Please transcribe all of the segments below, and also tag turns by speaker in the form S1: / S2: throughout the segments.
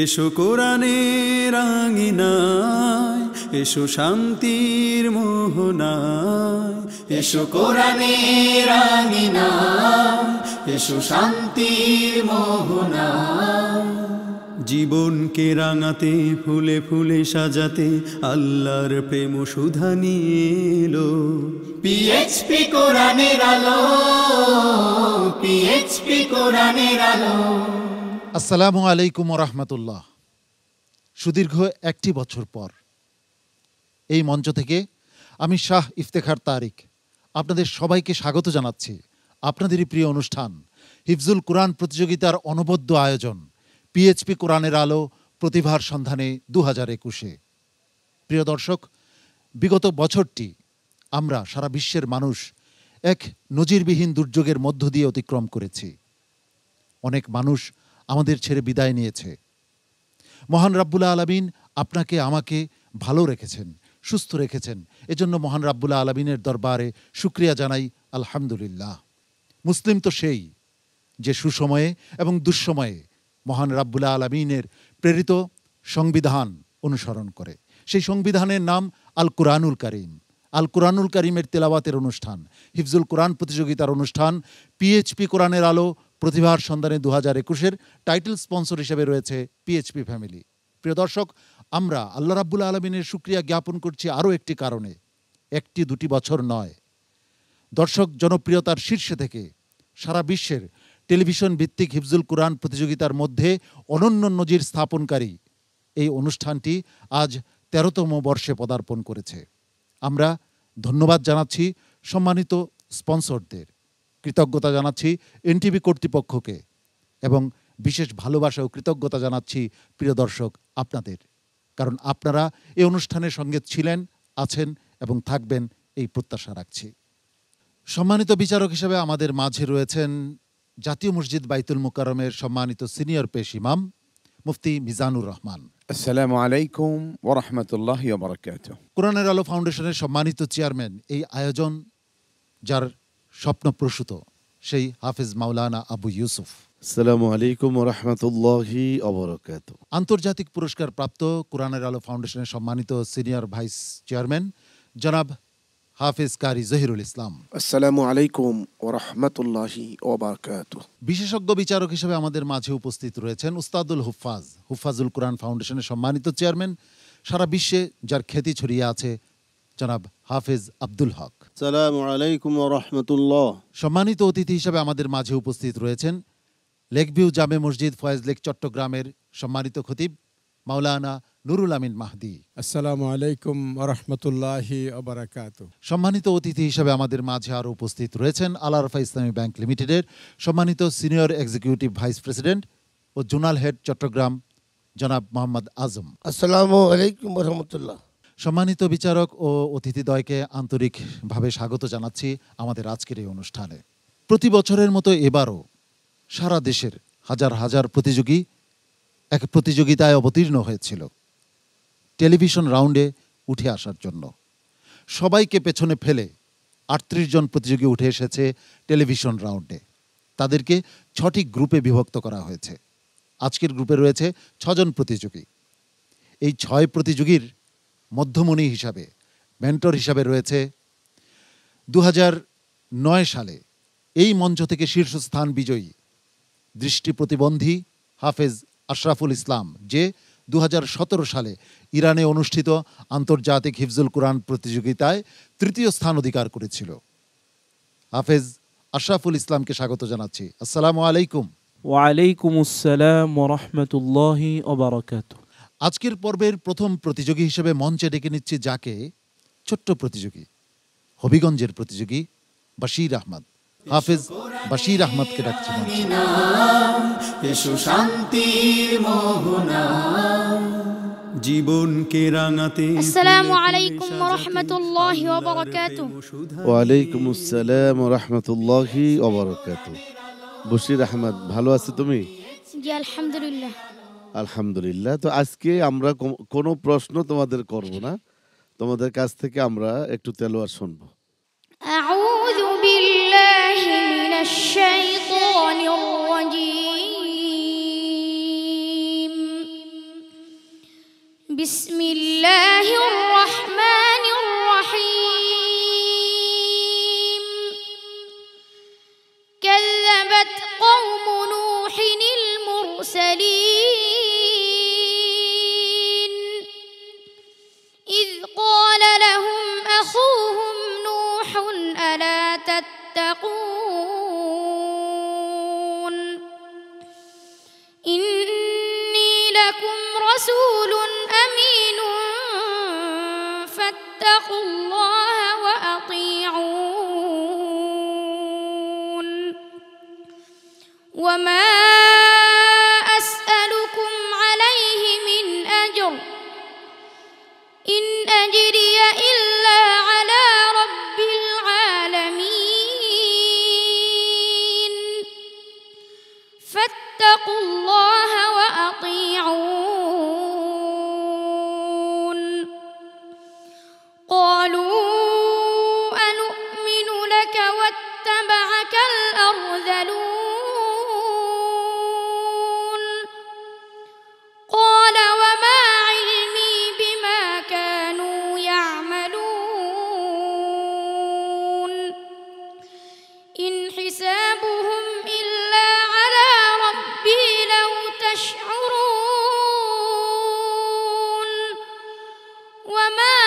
S1: এসো কোরআনের আঙিনায়, এসো শান্তির মোহনায়, এসো কোরআনের আঙিনায়, এসো শান্তির মোহনায়। জীবনকে রাঙাতে, ফুলে ফুলে সাজাতে আল্লাহর প্রেম সুধা নিয়ে এলো পিএইচপি কোরআনের আলো, পিএইচপি কোরআনের আলো।
S2: আসসালামু আলাইকুম রহমতুল্লাহ। সুদীর্ঘ একটি বছর পর এই মঞ্চ থেকে আমি শাহ ইফতেখার তারিক আপনাদের সবাইকে স্বাগত জানাচ্ছি আপনাদেরই প্রিয় অনুষ্ঠান হিফজুল কোরআন প্রতিযোগিতার অনবদ্য আয়োজন পিএইচপি কোরআনের আলো প্রতিভার সন্ধানে 2021। প্রিয় দর্শক, বিগত বছরটি আমরা সারা বিশ্বের মানুষ এক নজিরবিহীন দুর্যোগের মধ্য দিয়ে অতিক্রম করেছি। অনেক মানুষ আমাদের ছেড়ে বিদায় নিয়েছে। মহান রাব্বুল আলামিন আপনাকে আমাকে ভালো রেখেছেন, সুস্থ রেখেছেন। এজন্য মহান রাব্বুল আলামিনের দরবারে শুকরিয়া জানাই আলহামদুলিল্লাহ। মুসলিম তো সেই যে সুসময়ে এবং দুঃসময়ে মহান রাব্বুল আলামিনের প্রেরিত সংবিধান অনুসরণ করে। সেই সংবিধানের নাম আল কুরআনুল কারীম। আল কুরআনুল কারীমের তেলাওয়াতের অনুষ্ঠান, হিফজুল কোরআন প্রতিযোগিতার অনুষ্ঠান পিএইচপি কোরআনের আলো প্রতিভার সন্ধানে 2021-এর টাইটেল স্পন্সর হিসেবে রয়েছে পিএইচপি ফ্যামিলি। প্রিয় দর্শক, আমরা আল্লাহ রাব্বুল আলামিনের শুকরিয়া জ্ঞাপন করছি আরও একটি কারণে। একটি দুটি বছর নয়, দর্শক জনপ্রিয়তার শীর্ষে থেকে সারা বিশ্বের টেলিভিশন ভিত্তিক হিফজুল কোরআন প্রতিযোগিতার মধ্যে অনন্য নজির স্থাপনকারী এই অনুষ্ঠানটি আজ 13তম বর্ষে পদার্পণ করেছে। আমরা ধন্যবাদ জানাচ্ছি সম্মানিত স্পন্সরদের, কৃতজ্ঞতা জানাচ্ছি এনটিভি কর্তৃপক্ষকে এবং বিশেষ ভালোবাসা ও কৃতজ্ঞতা জানাচ্ছি প্রিয় দর্শক আপনাদের, কারণ আপনারা এই অনুষ্ঠানের সঙ্গে ছিলেন, আছেন এবং থাকবেন এই প্রত্যাশা রাখছি। সম্মানিত বিচারক হিসেবে আমাদের মাঝে রয়েছেন জাতীয় মসজিদ বাইতুল মুকাররমের সম্মানিত সিনিয়র পেশ ইমাম মুফতি মিজানুর রহমান।
S3: আসসালামু আলাইকুম ওয়া রাহমাতুল্লাহি ওয়া বারাকাতুহু।
S2: কোরআনের আলো ফাউন্ডেশনের সম্মানিত চেয়ারম্যান, এই আয়োজন যার স্বপ্নপ্রসূত সেই হাফেজ মাওলানা আবু ইউসুফ।
S4: আসসালামু আলাইকুম ওয়া রাহমাতুল্লাহি ওয়া বারাকাতুহু।
S2: আন্তর্জাতিক পুরস্কার প্রাপ্ত কোরআনের আলো ফাউন্ডেশনের সম্মানিত সিনিয়র ভাইস চেয়ারম্যান জনাব হাফেজ কারি জহিরুল ইসলাম।
S5: আসসালামু আলাইকুম ওয়া রাহমাতুল্লাহি ওয়া বারাকাতুহু।
S2: বিশেষজ্ঞ বিচারক হিসেবে আমাদের মাঝে উপস্থিত রয়েছেন উস্তাদুল হুফাজুল কোরআন ফাউন্ডেশনের সম্মানিত চেয়ারম্যান, সারা বিশ্বে যার খ্যাতি ছড়িয়ে আছে জনাব হাফেজ আব্দুল হক।
S4: আসসালামু আলাইকুম ওয়া রাহমাতুল্লাহ।
S2: সম্মানিত অতিথি হিসেবে আমাদের মাঝে উপস্থিত রয়েছেন লেকভিউ জামে মসজিদ ফয়েজ লেক চট্টগ্রামের সম্মানিত খতিব মাওলানা নুরুল আমিন মাহদি।
S6: আসসালামু আলাইকুম ওয়া রাহমাতুল্লাহি ওয়া বারাকাতুহু।
S2: সম্মানিত অতিথি হিসেবে আমাদের মাঝে আরও উপস্থিত রয়েছেন আল আরফা ইসলামী ব্যাংক লিমিটেডের সম্মানিত সিনিয়র এক্সিকিউটিভ ভাইস প্রেসিডেন্ট ও জোনাল হেড চট্টগ্রাম জনাব মোহাম্মদ আজম।
S7: আসসালামু আলাইকুম ওয়া রাহমাতুল্লাহ।
S2: সম্মানিত বিচারক ও অতিথিদ্বয়কে আন্তরিকভাবে স্বাগত জানাচ্ছি আমাদের আজকের এই অনুষ্ঠানে। প্রতি বছরের মতো এবারও সারা দেশের হাজার হাজার প্রতিযোগী এক প্রতিযোগিতায় অবতীর্ণ হয়েছিল টেলিভিশন রাউন্ডে উঠে আসার জন্য। সবাইকে পেছনে ফেলে 38 জন প্রতিযোগী উঠে এসেছে টেলিভিশন রাউন্ডে। তাদেরকে 6টি গ্রুপে বিভক্ত করা হয়েছে। আজকের গ্রুপে রয়েছে 6 জন প্রতিযোগী। এই 6 প্রতিযোগীর মধ্যমণি হিসাবে, মেন্টর হিসাবে রয়েছে 2009 সালে এই মঞ্চ থেকে শীর্ষস্থান বিজয়ী দৃষ্টি প্রতিবন্ধী হাফেজ আশরাফুল ইসলাম, যে 2017 সালে ইরানে অনুষ্ঠিত আন্তর্জাতিক হিফজুল কোরআন প্রতিযোগিতায় 3য় স্থান অধিকার করেছিল। হাফেজ আশরাফুল ইসলামকে স্বাগত জানাচ্ছি। আসসালামু আলাইকুম।
S8: ওয়া আলাইকুম আসসালাম ওয়া রাহমাতুল্লাহি ওয়া বারাকাতুহু।
S2: আজকের পর্বের প্রথম প্রতিযোগী হিসেবে মঞ্চে ডেকে নিচ্ছি যাকে, ছোট্ট প্রতিযোগী, হবিগঞ্জের প্রতিযোগী বাশির আহমদ। হাফেজ বাশির আহমদকে ডাকছি মঞ্চে।
S1: এসো শান্তির মোহনা, জীবনকে রাঙাতে।
S9: আসসালামু আলাইকুম ওয়া রাহমাতুল্লাহি ওয়া বারাকাতুহু।
S4: ওয়া আলাইকুম আসসালাম ওয়া রাহমাতুল্লাহি ওয়া বারাকাতুহু। বশির আহমদ, ভালো আছো তুমি?
S9: জি আলহামদুলিল্লাহ।
S4: আলহামদুলিল্লাহ। তো আজকে আমরা কোনো প্রশ্ন তোমাদের করব না, তোমাদের কাছ থেকে আমরা একটু তেলাওয়াত শুনব।
S9: আউযু বিল্লাহি মিনাশ শাইতানির রাজীম। بسم الله الرحمن الرحيم كذبت قوم نوح المرسلين إذ قال لهم أخوهم نوح ألا تتقون إني لكم رسول أمين فاتقوا الله وأطيعون وما أسألكم عليه من أجر إن أجري إلا على رب العالمين فاتقوا الله وأطيعون قالوا أنؤمن لك واتبعك الأرذلون قال وما علمي بما كانوا يعملون إن حسابهم إلا على ربي لو تشعرون وما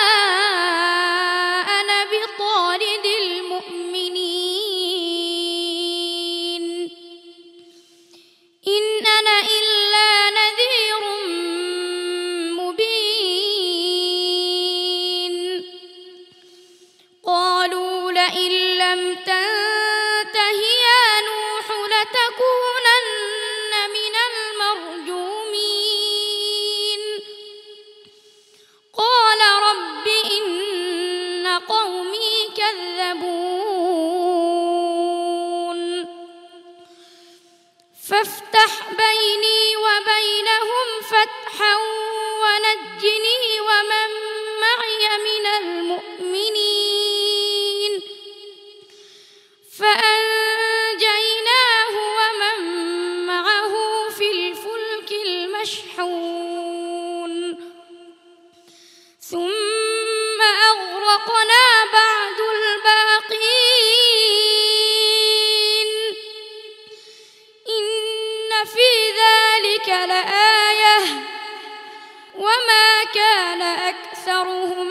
S9: أنا بطارد المؤمنين إن أنا إلا نذير مبين قالوا لئن لم تنته يا نوح لتكونن من المرجومين قال رب إن قومي كذبون فافتح بيني وبينهم فتحا ونجني ومن معي من المؤمنين فأنجيناه ومن معه في الفلك المشحون ثم أغرقنا بعد الباقين إن في ذلك لآية وما كان أكثرهم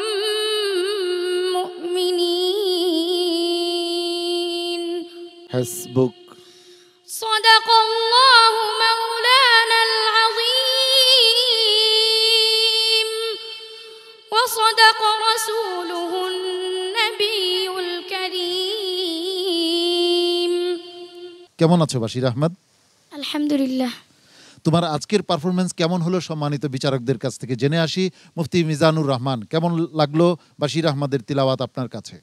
S9: مؤمنين
S4: حسبك
S9: صدق الله مولانا العظيم وصدق رسوله النبي الكريم
S2: কেমন আছো বাশির আহমদ?
S9: الحمد لله
S2: তোমার আজকের পারফরমেন্স কেমন হলো সম্মানিত বিচারকদের কাছ থেকে জেনে আসি। মুফতি মিজানুর রহমান, কেমন লাগলো বাশির আহমদের তিলাওয়াত আপনার কাছে?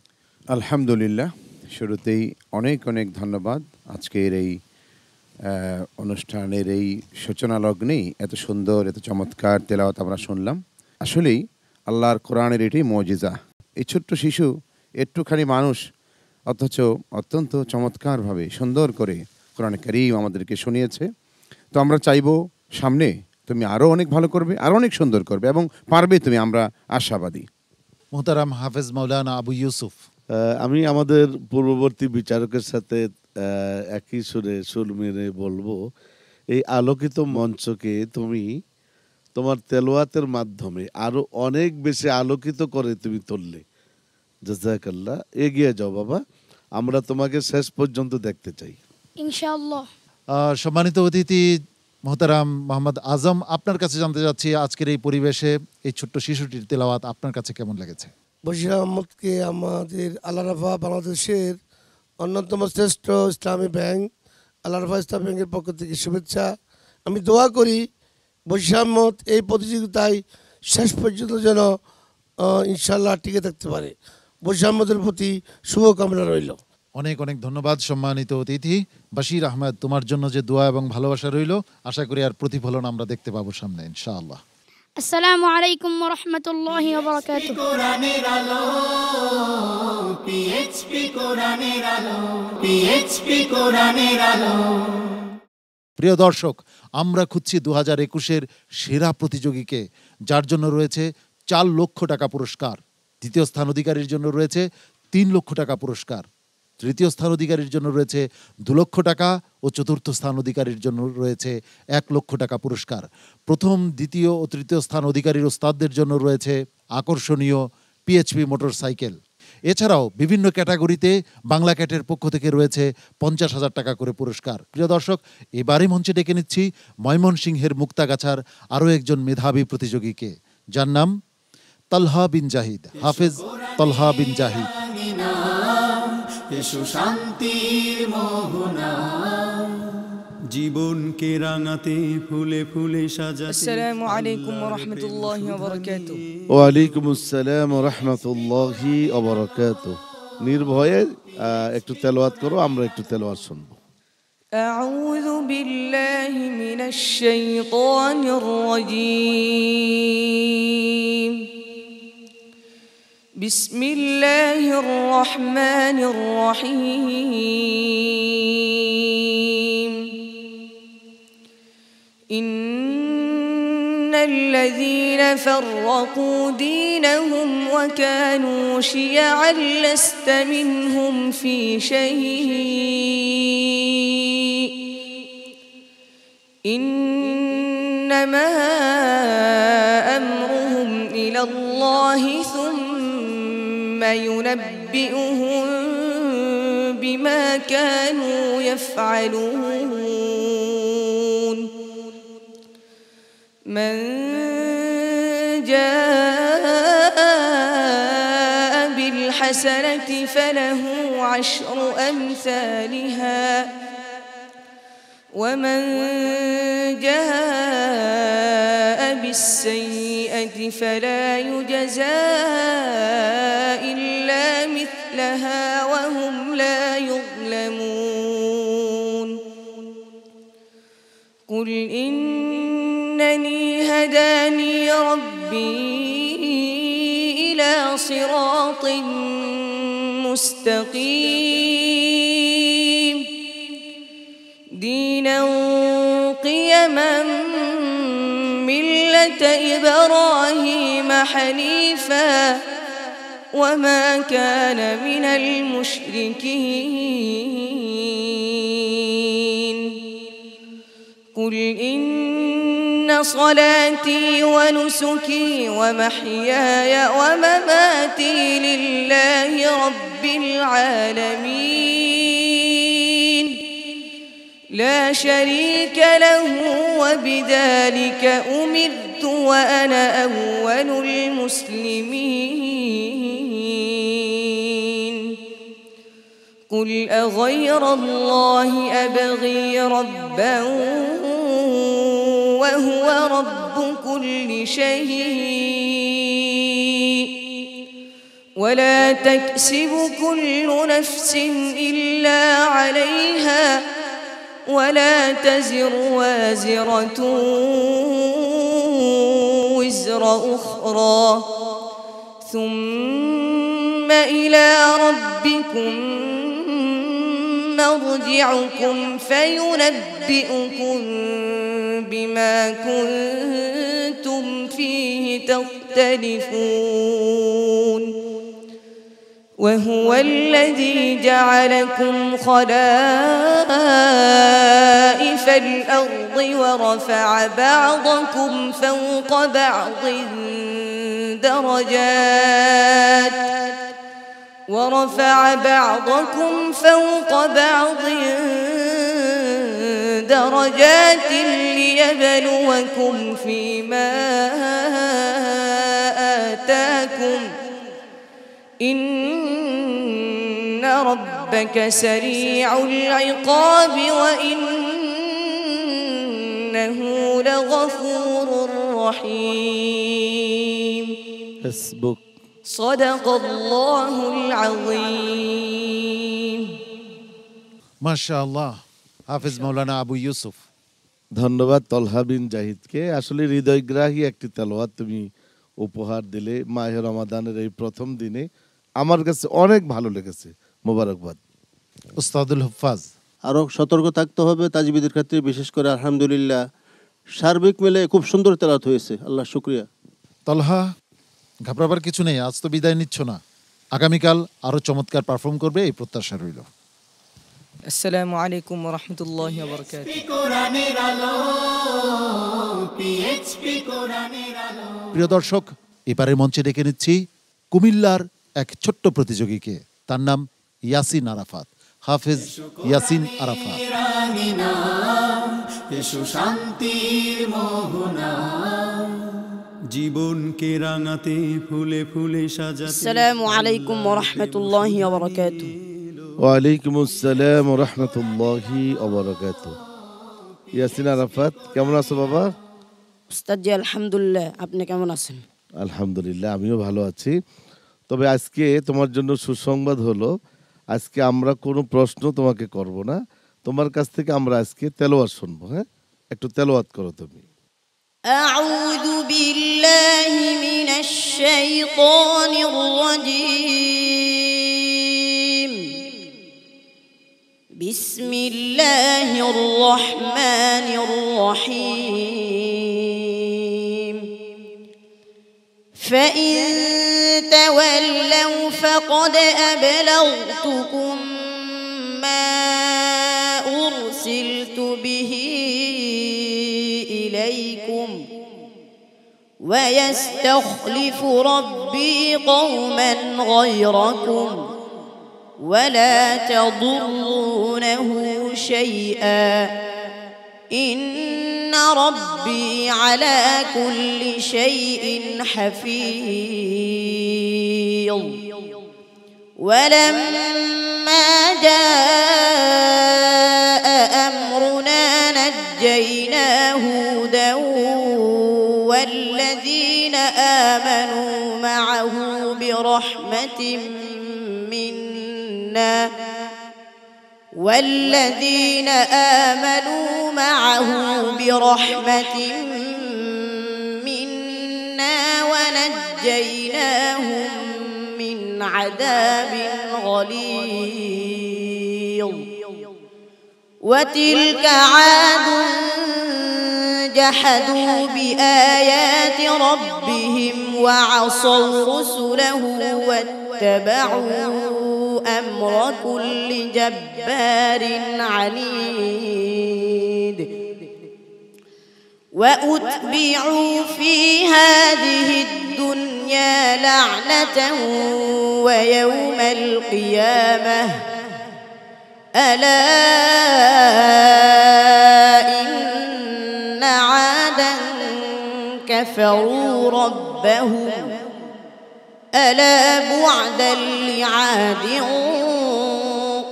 S3: আলহামদুলিল্লাহ, শুরুতেই অনেক অনেক ধন্যবাদ। আজকের এই অনুষ্ঠানের এই সূচনা লগ্নেই এত সুন্দর এত চমৎকার তেলাওয়াত আমরা শুনলাম। আসলেই আল্লাহর কোরআনের এটাই মুজিজা। এই ছোট্ট শিশু, একটুখানি মানুষ, অথচ অত্যন্ত চমৎকারভাবে সুন্দর করে কোরআন কারীম আমাদেরকে শুনিয়েছে। তো আমরা চাইবো সামনে তুমি আরও অনেক ভালো করবে, আরও অনেক সুন্দর করবে এবং পারবে তুমি, আমরা আশাবাদী।
S2: মুহতারাম হাফেজ মাওলানা আবু ইউসুফ,
S4: আমি আমাদের পূর্ববর্তী বিচারকের সাথে একই সুরে সুর মেরে বলবো, এই আলোকিত মঞ্চকে তুমি তোমার তেলাওয়াতের মাধ্যমে আরো অনেক বেশি আলোকিত করে তুমি তুললে। জাযাকাল্লাহ, এগিয়ে যাও বাবা, আমরা তোমাকে শেষ পর্যন্ত দেখতে চাই
S9: ইনশাআল্লাহ।
S2: সম্মানিত অতিথি মুহতারাম মোহাম্মদ আজম, আপনার কাছে জানতে চাচ্ছি আজকের এই পরিবেশে এই ছোট্ট শিশুটির তেলাওয়াত আপনার কাছে কেমন লেগেছে?
S7: বশির আহমদকে আমাদের আল্লাহ রাফা বাংলাদেশের অন্যতম শ্রেষ্ঠ ইসলামী ব্যাংক আল্লাহ রাফা ইসলামী ব্যাংকের পক্ষ থেকে শুভেচ্ছা। আমি দোয়া করি বশির আহমদ এই প্রতিযোগিতায় শেষ পর্যন্ত যেন ইনশাআল্লাহ টিকে থাকতে পারে। বশির আহমদের প্রতি শুভকামনা রইল।
S2: অনেক অনেক ধন্যবাদ সম্মানিত অতিথি বাশির আহমেদ, তোমার জন্য যে দোয়া এবং ভালোবাসা রইল, আশা করি আর প্রতিফলন আমরা দেখতে পাবো সামনে ইনশাআল্লাহ।
S9: আসসালামু আলাইকুম ওয়া রাহমাতুল্লাহি ওয়া বারাকাতুহু।
S1: কোরআনের আলো, পিএইচপি কোরআনের আলো, পিএইচপি কোরআনের আলো।
S2: প্রিয় দর্শক, আমরা খুঁজছি 2021-এর সেরা প্রতিযোগীকে, যার জন্য রয়েছে 4 লক্ষ টাকা পুরস্কার। দ্বিতীয় স্থান অধিকারীর জন্য রয়েছে 3 লক্ষ টাকা পুরস্কার। তৃতীয় স্থান অধিকারীর জন্য রয়েছে 2 লক্ষ টাকা ও চতুর্থ স্থান অধিকারীর জন্য রয়েছে 1 লক্ষ টাকা পুরস্কার। প্রথম, দ্বিতীয় ও তৃতীয় স্থান অধিকারীর ওস্তাদদের জন্য রয়েছে আকর্ষণীয় পিএইচপি মোটরসাইকেল। এছাড়াও বিভিন্ন ক্যাটাগরিতে বাংলা ক্যাটের পক্ষ থেকে রয়েছে 50,000 টাকা করে পুরস্কার। প্রিয় দর্শক, এবারে মঞ্চে ডেকে নিচ্ছি ময়মনসিংহের মুক্তাগাছার আরও একজন মেধাবী প্রতিযোগীকে, যার নাম তালহা বিন জাহিদ, হাফেজ তালহা বিন জাহিদ।
S1: এসো শান্তির মোহনা, জীবনকে রাঙাতে ফুলে ফুলে সাজাতে।
S10: আসসালামু আলাইকুম ওয়া রাহমাতুল্লাহি ওয়া বারাকাতুহু।
S4: ওয়া আলাইকুম আসসালাম ওয়া রাহমাতুল্লাহি ওয়া বারাকাতুহু। নির্ভয়ে একটু তেলাওয়াত করো, আমরা একটু তেলাওয়াত শুনবো।
S10: আউযু বিল্লাহি মিনাশ শাইতানির রাজীম। বিসমিল্লাহির রহমানির রহিম। ইন্নাল্লাযীনা ফাররাকু দীনাহুম ওয়া কানু শিয়া'আন লাস্তা মিনহুম ফী শাই'। ইন্নামা আমরুহুম ইলাল্লাহি সুম্মা ইউনাব্বিউহুম বিমা কানু ইয়াফআলুন। من جاء بالحسنة فله 10 أمثالها ومن جاء بالسيئة فلا يجزى إلا مثلها وهم لا يظلمون. قل إنني هداني ربي إلى صراط مستقيم دينا قيما ملة إبراهيم حنيفا وما كان من المشركين. قل إن صلاتي ونسكي ومحياي ومماتي لله رب العالمين لا شريك له وبذلك أمرت وأنا أول المسلمين. قل أغير الله أبغي ربا وهو رب كل شيء ولا تكسب كل نفس إلا عليها ولا تزر وازرة وزر أخرى ثم إلى ربكم مرجعكم فينبئكم بما كنتم فيه تختلفون. وهو الذي جعلكم خلائف الأرض ورفع بعضكم فوق بعض درجات ليبلوكم فيما آتاكم إن ربك سريع العقاب وإنه لغفور رحيم.
S4: حسبك.
S10: صدق الله العظيم.
S2: মাশাআল্লাহ, হাফেজ মাওলানা আবু ইউসুফ।
S4: ধন্যবাদ তলহা বিন জাহিদকে। আসলে হৃদয়গ্রাহী একটি তেলাওয়াত তুমি উপহার দিলে মাহে রমাদানের এই প্রথম দিনে। আমার কাছে অনেক ভালো লেগেছে, মোবারকবাদ।
S2: উস্তাদুল হুফাজ,
S11: আরও সতর্ক থাকতে হবে তাজবিদের ক্ষেত্রে, বিশেষ করে। আলহামদুলিল্লাহ সার্বিক মিলে খুব সুন্দর তেলাওয়াত হয়েছে, আল্লাহ শুকরিয়া।
S2: তলহা, ঘাবড়াবার কিছু নেই, আজ তো বিদায় নিচ্ছ না, আগামীকাল আরও চমৎকার পারফর্ম করবে এই প্রত্যাশা রইল।
S10: আসসালামু আলাইকুম ওয়া রাহমাতুল্লাহি ওয়া বারাকাতুহু।
S2: প্রিয় দর্শক, এবারের মঞ্চে ডেকে নিচ্ছি কুমিল্লার এক ছোট্ট প্রতিযোগীকে। তার নাম ইয়াসিন আরাফাত, হাফেজ ইয়াসিন আরাফাত।
S1: এসো শান্তির মোহনা, জীবনকে রাঙাতে ফুলে ফুলে সাজাতে।
S10: আসসালামু আলাইকুম ওয়া রাহমাতুল্লাহি ওয়া বারাকাতুহু।
S4: ওয়ালাইকুম আসসালাম ওয়া রাহমাতুল্লাহি ওয়া বারাকাতুহু। ইয়াসিন আরাফাত, কেমন আছো বাবা?
S10: উস্তাদ জি আলহামদুলিল্লাহ, আপনি কেমন আছেন?
S4: আলহামদুলিল্লাহ, আমিও ভালো আছি। তবে আজকে তোমার জন্য সুসংবাদ হলো, আজকে আমরা কোনো প্রশ্ন তোমাকে করব না, তোমার কাছ থেকে আমরা আজকে তেলাওয়াত শুনবো। হ্যাঁ, একটু তেলাওয়াত করো তুমি।
S10: আউযু বিল্লাহি মিনাশ শাইতানির রাজীম। বিসমিল্লাহির রহমানির রহিম। فإن تولوا فقد أبلغتكم ما أرسلت به إليكم ويستخلف ربي قوما غيركم ولا تضرونه شيئا إن ربي على كل شيء حفيظ. ولما جاء أمرنا نجينا هودا والذين آمنوا معه برحمة منا والذين آمنوا معه برحمة منا ونجيناهم من عذاب غليظ. وتلك عاد جحدوا بآيات ربهم وعصوا رسله واتبعوا أمر كل جبار عنيد. وأتبعوا في هذه الدنيا لعنة ويوم القيامة ألا إن عادا كفروا ربهم ألا بعدا لعاد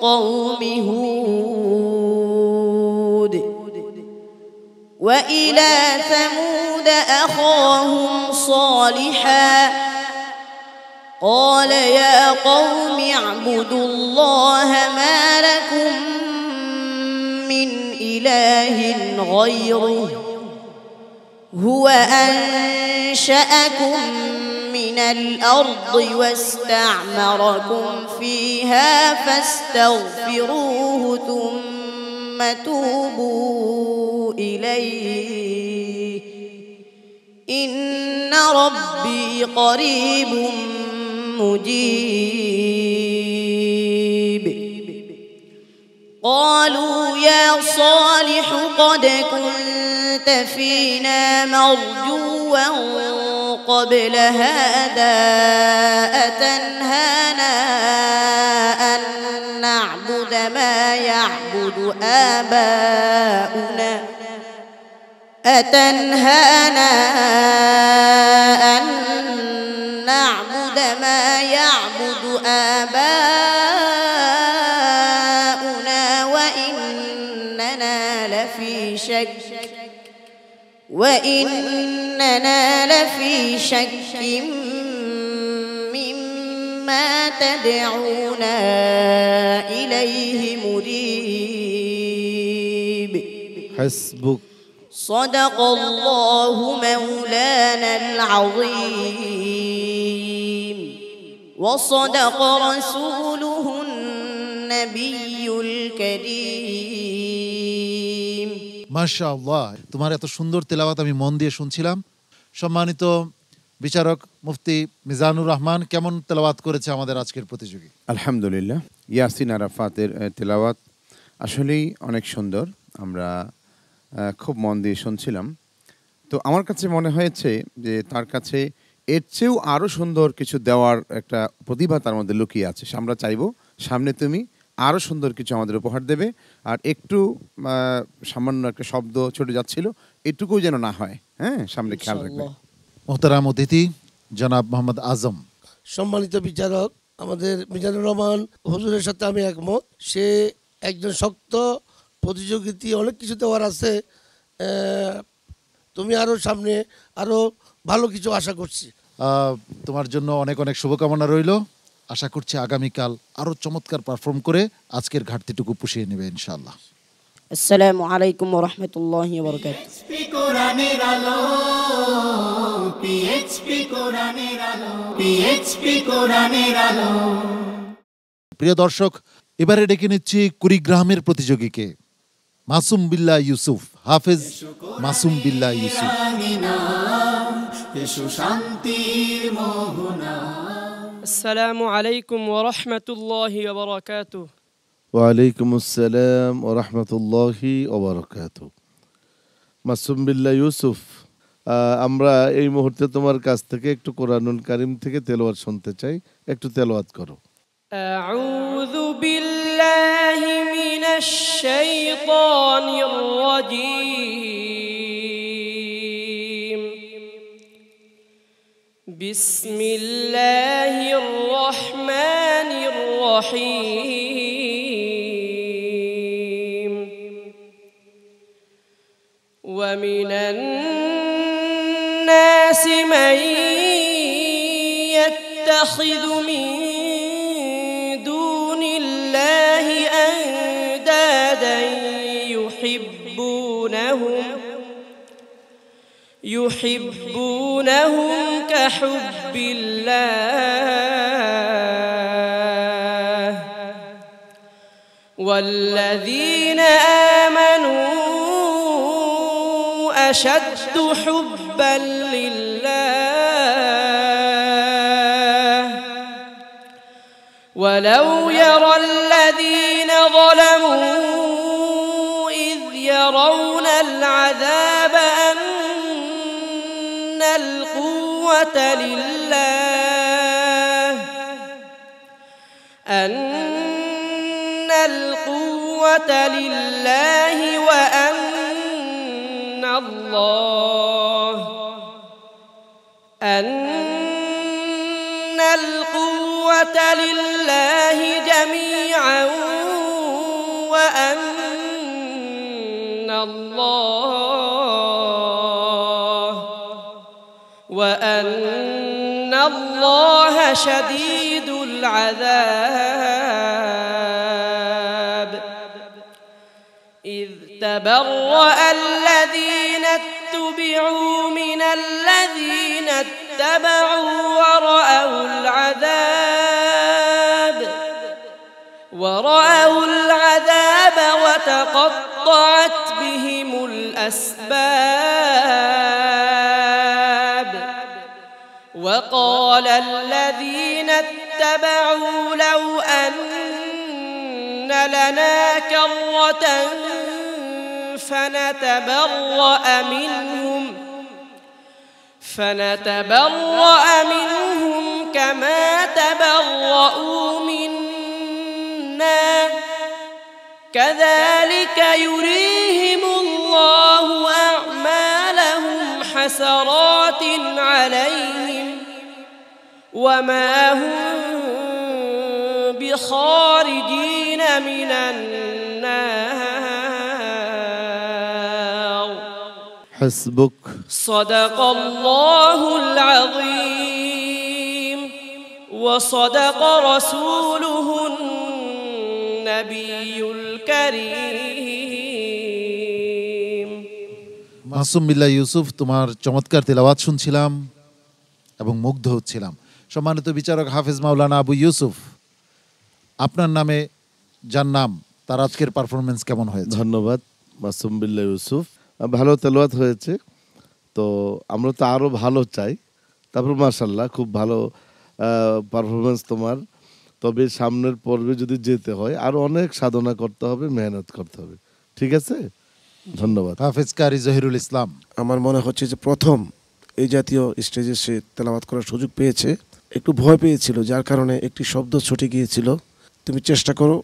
S10: قوم هود. وإلى ثمود أخاهم صالحا قال يا قوم اعبدوا الله ما لكم من إله غيره هو أنشأكم من الأرض واستعمركم فيها فاستغفروه ثم توبوا إليه إن ربي قريب مجيب. قالوا يا صالح قد كنت فينا مرجوا قبل هذا أتنهانا أن نعبد ما يعبد آباؤنا أتنهانا أن نعبد ما يعبد آباؤنا وإننا لفي شك مما تدعونا إليه مريب.
S4: حسبك.
S10: صدق الله مولانا العظيم وصدق رسوله النبي
S12: الكريم
S2: মাশাআল্লাহ, তোমার এত সুন্দর তেলাওয়াত আমি মন দিয়ে শুনছিলাম। সম্মানিত বিচারক মুফতি মিজানুর রহমান কেমন তেলাওয়াত করেছে আমাদের আজকের প্রতিযোগী?
S3: আলহামদুলিল্লাহ, ইয়াসিন আরাফাতের তেলাওয়াত আসলেই অনেক সুন্দর। আমরা খুব মন দিয়ে শুনছিলাম। তো আমার কাছে মনে হয়েছে যে তার কাছে এর চেয়েও আরও সুন্দর কিছু দেওয়ার একটা প্রতিভা তার মধ্যে লুকিয়ে আছে। আমরা চাইবো সামনে তুমি আরও সুন্দর কিছু আমাদের উপহার দেবে। আর একটু সামান্য একটা শব্দ ছুটে যাচ্ছিল, এটুকুও যেন না হয়। হ্যাঁ, সামনে খেয়াল রাখবে।
S2: মোহতারাম অতিথি জনাব মোহাম্মদ আজম।
S7: সম্মানিত বিচারক, আমাদের মিজানুর রহমান হুজুরের সাথে আমি একমত। সে একজন শক্ত প্রতিযোগিতা, অনেক কিছু দেওয়ার আছে। তুমি আরও সামনে আরও ভালো কিছু আশা করছি।
S2: তোমার জন্য অনেক অনেক শুভকামনা রইল। আশা করছি আগামীকাল আরও চমৎকার পারফর্ম করে আজকের ঘাটতিটুকু পুষিয়ে নেবে ইনশাআল্লাহ।
S12: আসসালামু আলাইকুম ওয়া রাহমাতুল্লাহি ওয়া বারাকাতুহু।
S1: কোরআনের আলো, পিএইচপি কোরআনের আলো, পিএইচপি কোরআনের আলো।
S2: প্রিয় দর্শক, এবারে ডেকে নিচ্ছি কুড়িগ্রামের প্রতিযোগীকে, মাসুম বিল্লাহ ইউসুফ। হাফেজ মাসুম বিল্লাহ ইউসুফ।
S1: এসো শান্তির মোহনা।
S13: আসসালামু আলাইকুম ওয়া রাহমাতুল্লাহি ওয়া বারাকাতুহু।
S4: ওয়ালাইকুম আসসালাম ওয়া রাহমাতুল্লাহি ওয়া বারাকাতুহু। মাসুম বিল্লাহ ইউসুফ, আমরা এই মুহূর্তে তোমার কাছ থেকে একটু কোরআনুল কারীম থেকে তেলাওয়াত শুনতে চাই। একটু তেলাওয়াত করো।
S13: আউযু বিল্লাহি মিনাশ শাইতানির রাজীম। বিসমিল্লাহির রহমানির রহিম। ওয়া মিনান নাসি মান ইয়াত্তাখিযু মিন দুনিল্লাহি আনদাদান يحبونهم كحب الله والذين آمنوا أشد حبا لله ولو يرى الذين ظلموا إذ يرون العذاب أن القوة لله وأن القوة لله جميعا وأن الله شديد العذاب إذ تبرأ الذين اتبعوا من الذين اتبعوا ورأوا العذاب وتقطعت بهم الأسباب وقال الذين اتبعوا لو أن لنا كرة فنتبرأ منهم كما تبرأوا منا كذلك يريهم الله أعمالهم حسرات عليهم وما هم بخارجين من النار
S4: حسبك
S13: صدق الله العظيم وصدق رسوله النبي الكريم
S2: মাসুম বিল্লাহ ইউসুফ, তোমার চমৎকার তেলাওয়াত শুনছিলাম এবং মুগ্ধ হচ্ছিলাম। সম্মানিত বিচারক হাফেজ মাওলানা আবু ইউসুফ, আপনার নামে যার নাম তার আজকের পারফরমেন্স কেমন হয়েছে?
S4: ধন্যবাদ মাসুম বিল্লাহ ইউসুফ, ভালো তেলাওয়াত হয়েছে। তো আমরা তো আরো ভালো চাই। তারপর মাশাআল্লাহ খুব ভালো পারফরমেন্স তোমার। তবে সামনের পর্বে যদি যেতে হয় আরো অনেক সাধনা করতে হবে, মেহনত করতে হবে। ঠিক আছে, ধন্যবাদ।
S2: হাফেজ কারি জহিরুল ইসলাম,
S5: আমার মনে হচ্ছে যে প্রথম এই জাতীয় স্টেজে সে তেলাওয়াত করার সুযোগ পেয়েছে, একটু ভয় পেয়েছিল, যার কারণে একটি শব্দ ছুটে গিয়েছিল। তুমি চেষ্টা করো,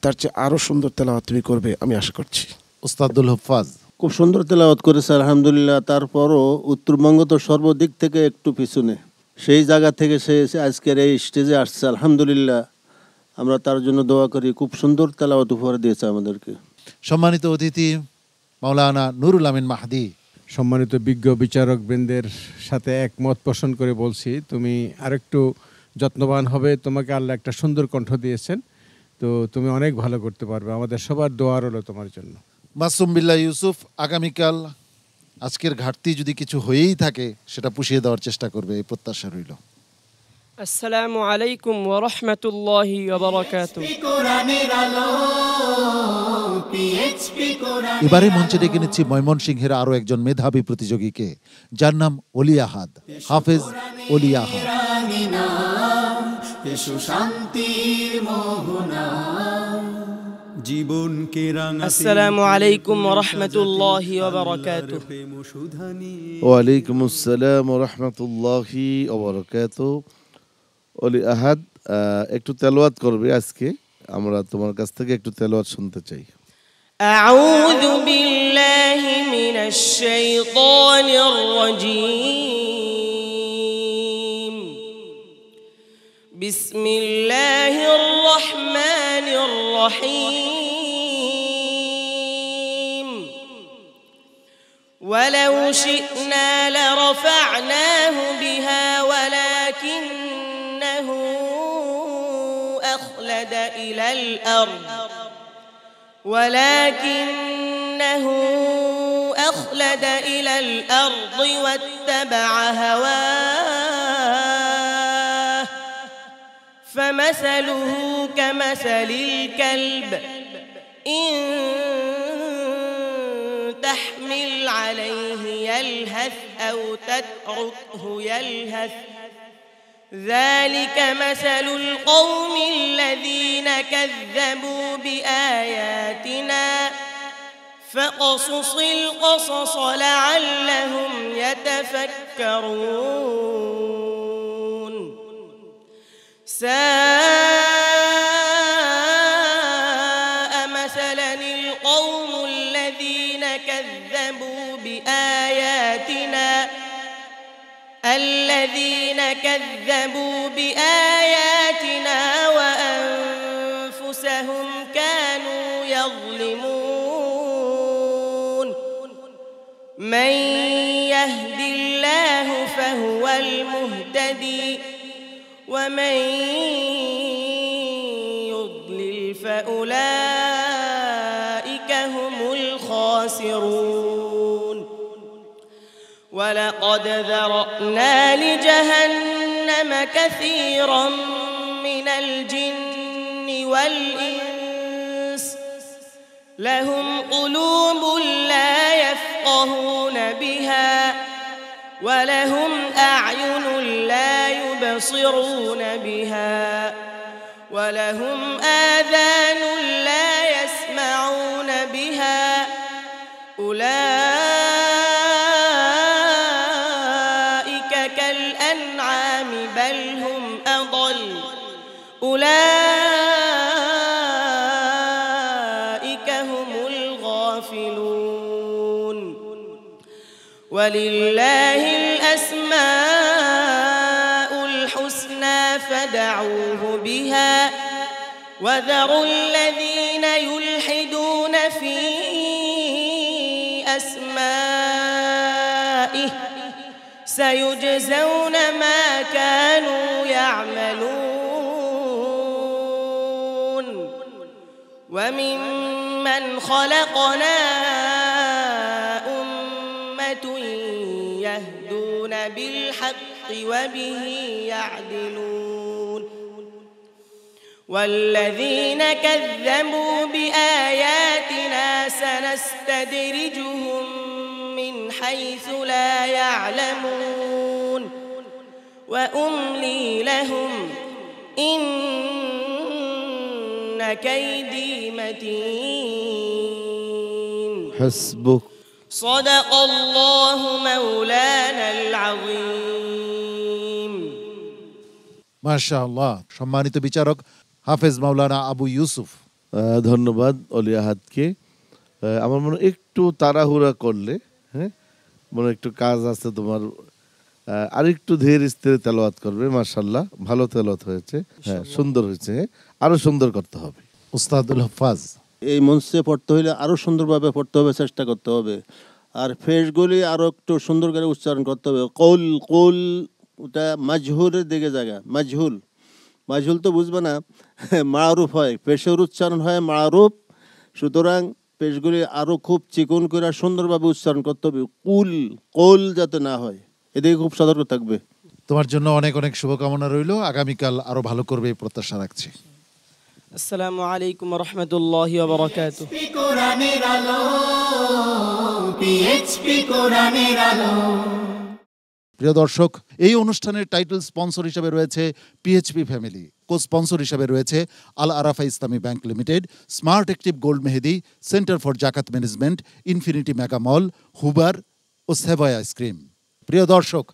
S5: তার চেয়ে আরো সুন্দর তেলাওয়াত তুমি করবে, আমি আশা করছি।
S2: উস্তাদুল হুফাজ,
S11: খুব সুন্দর তেলাওয়াত করেছে আলহামদুলিল্লাহ। তারপরও উত্তরবঙ্গ তো সর্বদিক থেকে একটু পিছনে, সেই জায়গা থেকে সে আজকের এই স্টেজে আসছে আলহামদুলিল্লাহ। আমরা তার জন্য দোয়া করি, খুব সুন্দর তেলাওয়াত উপহার দিয়েছে আমাদেরকে।
S2: সম্মানিত অতিথি মাওলানা নুরুল আমিন মাহদি,
S6: সম্মানিত বিজ্ঞ বিচারক বৃন্দের সাথে একমত পোষণ করে বলছি, তুমি আরেকটু যত্নবান হবে। তোমাকে আল্লাহ একটা সুন্দর কণ্ঠ দিয়েছেন, তো তুমি অনেক ভালো করতে পারবে। আমাদের সবার দোয়া রইল তোমার জন্য।
S2: মাসুম বিল্লাহ ইউসুফ, আগামীকাল আজকের ঘাটতি যদি কিছু হয়েই থাকে সেটা পুষিয়ে দেওয়ার চেষ্টা করবে, এই প্রত্যাশা রইল।
S13: আসসালামু আলাইকুম ওয়া রাহমাতুল্লাহি ওয়া বারাকাতুহু।
S2: এবারে মঞ্চে ডেকে নিচ্ছি ময়মনসিংহের আরো একজন মেধাবী প্রতিযোগীকে, যার নাম অলি আহাদ, হাফেজ অলি আহাদ।
S1: শান্তির মোহনা জীবনকে রাঙাতে।
S13: আসসালামু আলাইকুম ওয়া রাহমাতুল্লাহি ওয়া বারাকাতুহু।
S4: ওয়া আলাইকুম আসসালাম ওয়া রাহমাতুল্লাহি ওয়া বারাকাতুহু। অলি আহাদ একটু তেলাওয়াত করবে আজকে, আমরা তোমার কাছ থেকে একটু তেলাওয়াত শুনতে চাই।
S13: আউযু বিল্লাহি মিনাশ শাইতানির রাজীম। বিসমিল্লাহির রহমানির রহিম। ওয়ালাউ শি'না লারাফা'নাহু বিহা ওয়ালাকিন্নাহু আখলাদা ইলাল আরদ ولكنه أخلد إلى الأرض واتبع هواه فمثله كمثل الكلب إن تحمل عليه يلهث أو تتركه يلهث ذلك مثل القوم الذين كذبوا بآياتنا فاقصص القصص لعلهم يتفكرون ساء مثلا القوم الذين كذبوا بآياتنا وأنفسهم كانوا يظلمون من يهد الله فهو المهتدي ومن يضلل فأولئك هم الخاسرون ولقد ذرأنا لجهنم كثيرا من الجن والإنس لهم قلوب لا يفقهون بها ولهم أعين لا يبصرون بها ولهم آذان لا يسمعون بها أولئك كالأنعام بل هم أضل أولئك هم الغافلون ولله الأسماء الحسنى فدعوه بها وذروا الذين يلحدون في أسمائه سيجزون ما كانوا يعملون وممن خلقنا أمة يهدون بالحق وبه يعدلون والذين كذبوا بآياتنا سنستدرجهم من حيث لا يعلمون وأملي لهم إن كيدي متين
S4: حسبك
S13: صدق الله مولانا العظيم
S2: মাশাআল্লাহ। সম্মানিত বিচারক হাফেজ মাওলানা আবু ইউসুফ।
S4: ধন্যবাদ অলিয়াহাতকে। আমার মনে হয় একটু তাড়াহুড়া করলে, হ্যাঁ মনে একটু কাজ আছে তোমার, আর একটু ধীরে স্থিরে তেলাওয়াত করবে। মাশাআল্লাহ, ভালো তেলাওয়াত হয়েছে, হ্যাঁ সুন্দর হয়েছে, আরো সুন্দর করতে হবে।
S2: উস্তাদুল হাফাজ,
S11: এই মঞ্চে পড়তে হলে আরো সুন্দরভাবে পড়তে হবে, চেষ্টা করতে হবে, আর ফেসগুলি আরো একটু সুন্দর করে উচ্চারণ করতে হবে। কৌল কৌল ওটা মাজহুরের দিকে জায়গা, মাজহুল মাজহুল তো বুঝবে না, মারুফ হয়, পেশের উচ্চারণ হয় মারুফ। সুতরাং পেশগুলি আরো খুব চিকন করে সুন্দরভাবে উচ্চারণ করতে হবে, কুল কোল যাতে না হয়, এদিকে খুব সতর্ক থাকবে।
S2: তোমার জন্য অনেক অনেক শুভকামনা রইল, আগামীকাল আরো ভালো করবে এই প্রত্যাশা রাখছি।
S13: আসসালামু আলাইকুম ওয়া রাহমাতুল্লাহি ওয়া বারাকাতুহু।
S1: কোরআনের আলো, পিএইচপি কোরআনের আলো।
S2: প্রিয় দর্শক, এই অনুষ্ঠানের টাইটেল স্পন্সর হিসেবে রয়েছে পিএইচপি ফ্যামিলি, কো স্পন্সর হিসেবে রয়েছে আল আরাফা ইসলামী bank limited, smart active gold Mehedi, centre for জাকাত ম্যানেজমেন্ট, ইনফিনিটি মেগা মল, হুবার ও সেভয় আইসক্রিম। প্রিয় দর্শক,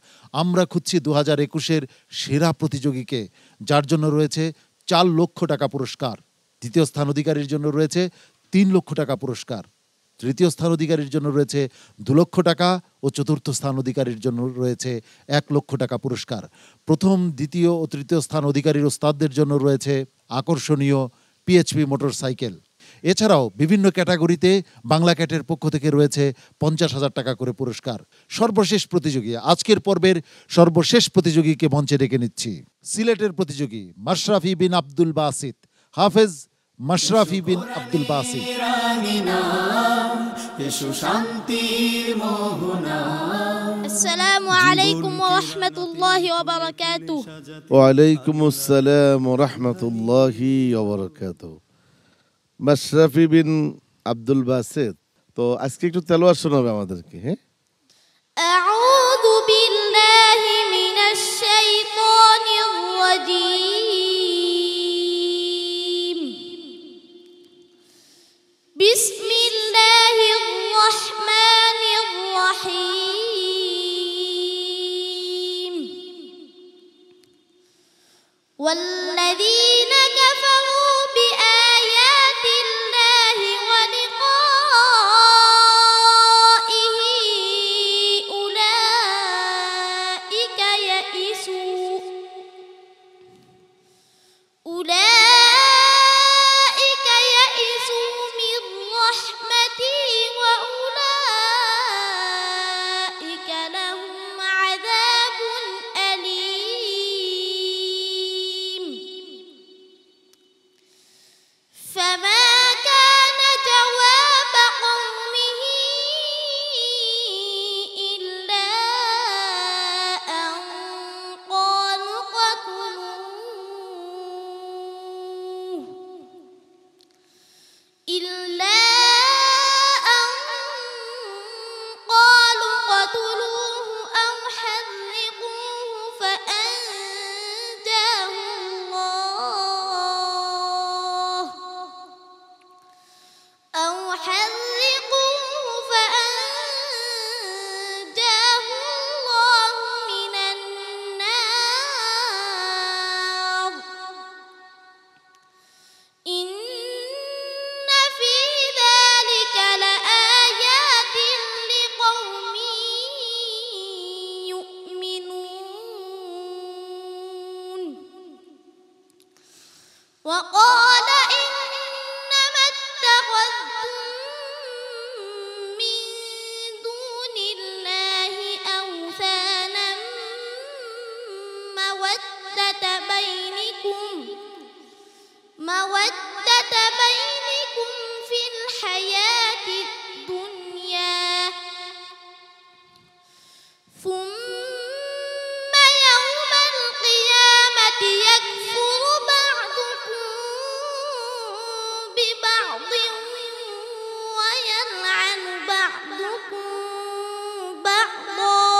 S2: আমরা খুঁজছি 2021-এর সেরা প্রতিযোগীকে, যার জন্য রয়েছে 4 লক্ষ টাকা পুরস্কার। দ্বিতীয় স্থান অধিকারীর জন্য রয়েছে 3 লক্ষ টাকা পুরস্কার। তৃতীয় স্থান অধিকারীর জন্য রয়েছে 2 লক্ষ টাকা ও চতুর্থ স্থান অধিকারীর জন্য রয়েছে 1 লক্ষ টাকা পুরস্কার। প্রথম, দ্বিতীয় ও তৃতীয় স্থান অধিকারীর ওস্তাদদের জন্য রয়েছে আকর্ষণীয় পিএইচপি মোটরসাইকেল। এছাড়াও বিভিন্ন ক্যাটাগরিতে বাংলা ক্যাটের পক্ষ থেকে রয়েছে 50,000 টাকা করে পুরস্কার। সর্বশেষ প্রতিযোগী, আজকের পর্বের সর্বশেষ প্রতিযোগীকে মঞ্চে ডেকে নিচ্ছি। সিলেটের প্রতিযোগী মাশরাফি বিন আব্দুল বাসিত, হাফেজ মাশরাফি বিন আব্দুল বাসিত।
S9: আসসালামু আলাইকুম ওয়া রাহমাতুল্লাহি ওয়া বারাকাতুহু।
S4: ওয়া আলাইকুম আসসালাম ওয়া রাহমাতুল্লাহি ওয়া বারাকাতুহু। মাশরাফি বিন আব্দুল বাসিত, তো আজকে একটু তেলাওয়াত শোনাবে আমাদেরকে, হ্যাঁ?
S9: আউযু বিল্লাহি মিনাশ শাইতানির রাজীম। বিসমিল্লাহির রাহমানির রাহিম। والذين كفروا بآيات الله ولقائه أولئك يئسوا من رحمتي وأولئك لهم عذاب أليم. فما كان جواب قومه إلا أن قالوا قتلوه أو حرقوه فأنجاه الله من النار. إن في ذلك لآيات لقوم يؤمنون. وقال إنما اتخذتم من دون الله أوثانا مودة بينكم في الحياة الدنيا ثم يوم القيامة يكفر بعضكم بعض ويلعن بعضكم بعضا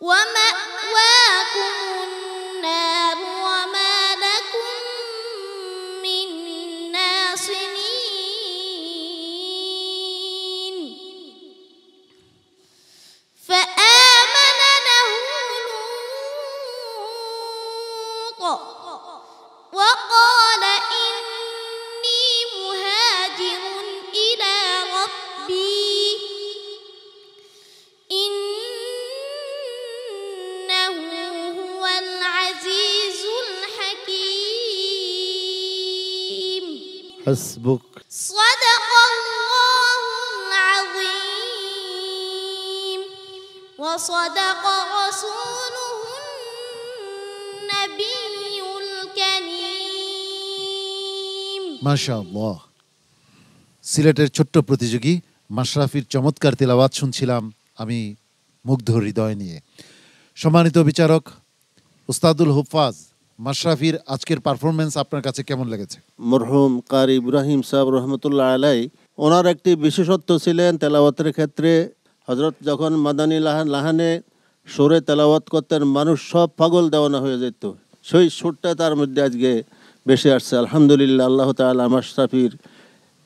S9: ومأواكم النار وما لكم من ناصرين فآمن له لوط وقال إني مهاجر إلى ربي إنه هو العزيز الحكيم
S4: حسبك
S9: صدق الله العظيم وصدق رسوله النبي الكريم
S2: মাশাআল্লাহ। সিলেটের ছোট্ট প্রতিযোগী মাশরাফির চমৎকার তেলাওয়াত শুনছিলাম আমি মুগ্ধ হৃদয় নিয়ে। সম্মানিত বিচারক উস্তাদুল হুফাজ, মাশরাফির আজকের পারফরমেন্স আপনার কাছে কেমন লেগেছে?
S11: মরহুম কারি ইব্রাহিম সাহেব রহমতুল্লাহ আলাই, ওনার একটি বিশেষত্ব ছিলেন তেলাওয়াতের ক্ষেত্রে। হজরত যখন মাদানী লাহানে সুরে তেলাওয়াত করতেন, মানুষ সব পাগল দেওয়ানা হয়ে যেত। সেই সুরটা তার মধ্যে আজকে বেশি আসছে। আলহামদুলিল্লাহ, আল্লাহ তাআলা মাশরাফির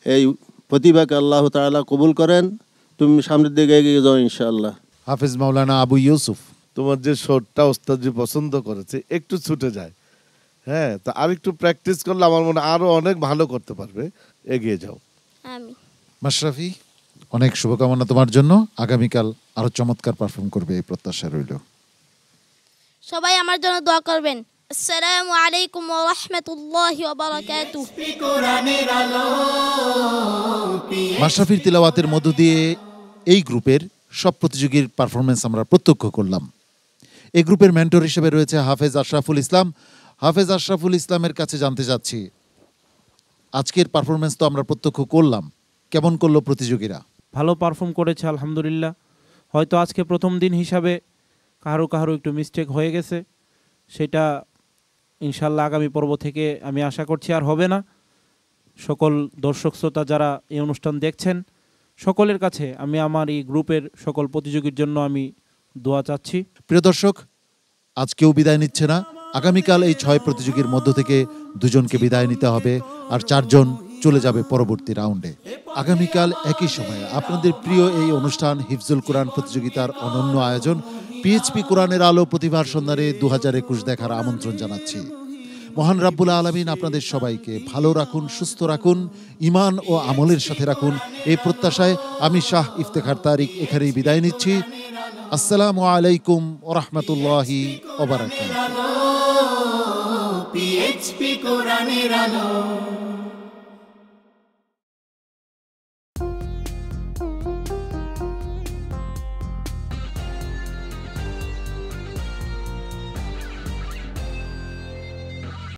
S11: এই প্রতিভাকে আল্লাহ তাআলা কবুল করেন। তুমি সামনের দিকে এগিয়ে যাও ইনশাআল্লাহ।
S2: হাফেজ মাওলানা আবু ইউসুফ,
S4: তোমার যে শটটা ওস্তাদজি পছন্দ করেছে একটু ছুটে যায়, হ্যাঁ, তা আর একটু প্র্যাকটিস করলে আমার মনে আরো অনেক ভালো করতে পারবে। এগিয়ে যাও।
S9: আমিন।
S2: মাশরাফি, অনেক শুভকামনা তোমার জন্য। আগামীকাল আরো চমৎকার পারফর্ম করবে এই প্রত্যাশা রইল।
S9: সবাই আমার জন্য দোয়া করবেন। আসসালামু আলাইকুম ওয়া রাহমাতুল্লাহি ওয়া বারাকাতুহু।
S1: কোরআনের আলো
S2: মাশরাফির তিলাওয়াতের মধ্য দিয়ে এই গ্রুপের সব প্রতিযোগীর পারফরমেন্স আমরা প্রত্যক্ষ করলাম। এই গ্রুপের মেন্টর হিসেবে রয়েছে হাফেজ আশরাফুল ইসলাম। হাফেজ আশরাফুল ইসলামের কাছে জানতে চাচ্ছি, আজকের পারফরমেন্স তো আমরা প্রত্যক্ষ করলাম, কেমন করলো প্রতিযোগীরা?
S8: ভালো পারফর্ম করেছে আলহামদুলিল্লাহ। হয়তো আজকে প্রথম দিন হিসাবে কারো একটু মিস্টেক হয়ে গেছে, সেটা ইনশাল্লাহ আগামী পর্ব থেকে আমি আশা করছি আর হবে না। সকল দর্শক শ্রোতা যারা এই অনুষ্ঠান দেখছেন, সকলের কাছে আমি আমার এই গ্রুপের সকল প্রতিযোগীর জন্য আমি দোয়া চাচ্ছি।
S2: প্রিয় দর্শক, আজ কেউ বিদায় নিচ্ছে না। আগামীকাল এই 6 প্রতিযোগীর মধ্য থেকে 2 জনকে বিদায় নিতে হবে, আর 4 জন চলে যাবে পরবর্তী রাউন্ডে। আগামীকাল একই সময়ে আপনাদের প্রিয় এই অনুষ্ঠান হিফজুল কোরআন প্রতিযোগিতার অনন্য আয়োজন পিএইচপি কোরআনের আলো প্রতিভার সন্ধানে 2021 দেখার আমন্ত্রণ জানাচ্ছি। মহান রাব্বুল আলামিন আপনাদের সবাইকে ভালো রাখুন, সুস্থ রাখুন, ঈমান ও আমলের সাথে রাখুন, এই প্রত্যাশায় আমি শাহ ইফতেখার তারিক এখানেই বিদায় নিচ্ছি। আসসালামু আলাইকুম ওয়া রাহমাতুল্লাহি ওয়া বারাকাতুহু।
S1: পিএইচপি কোরআনের আলো।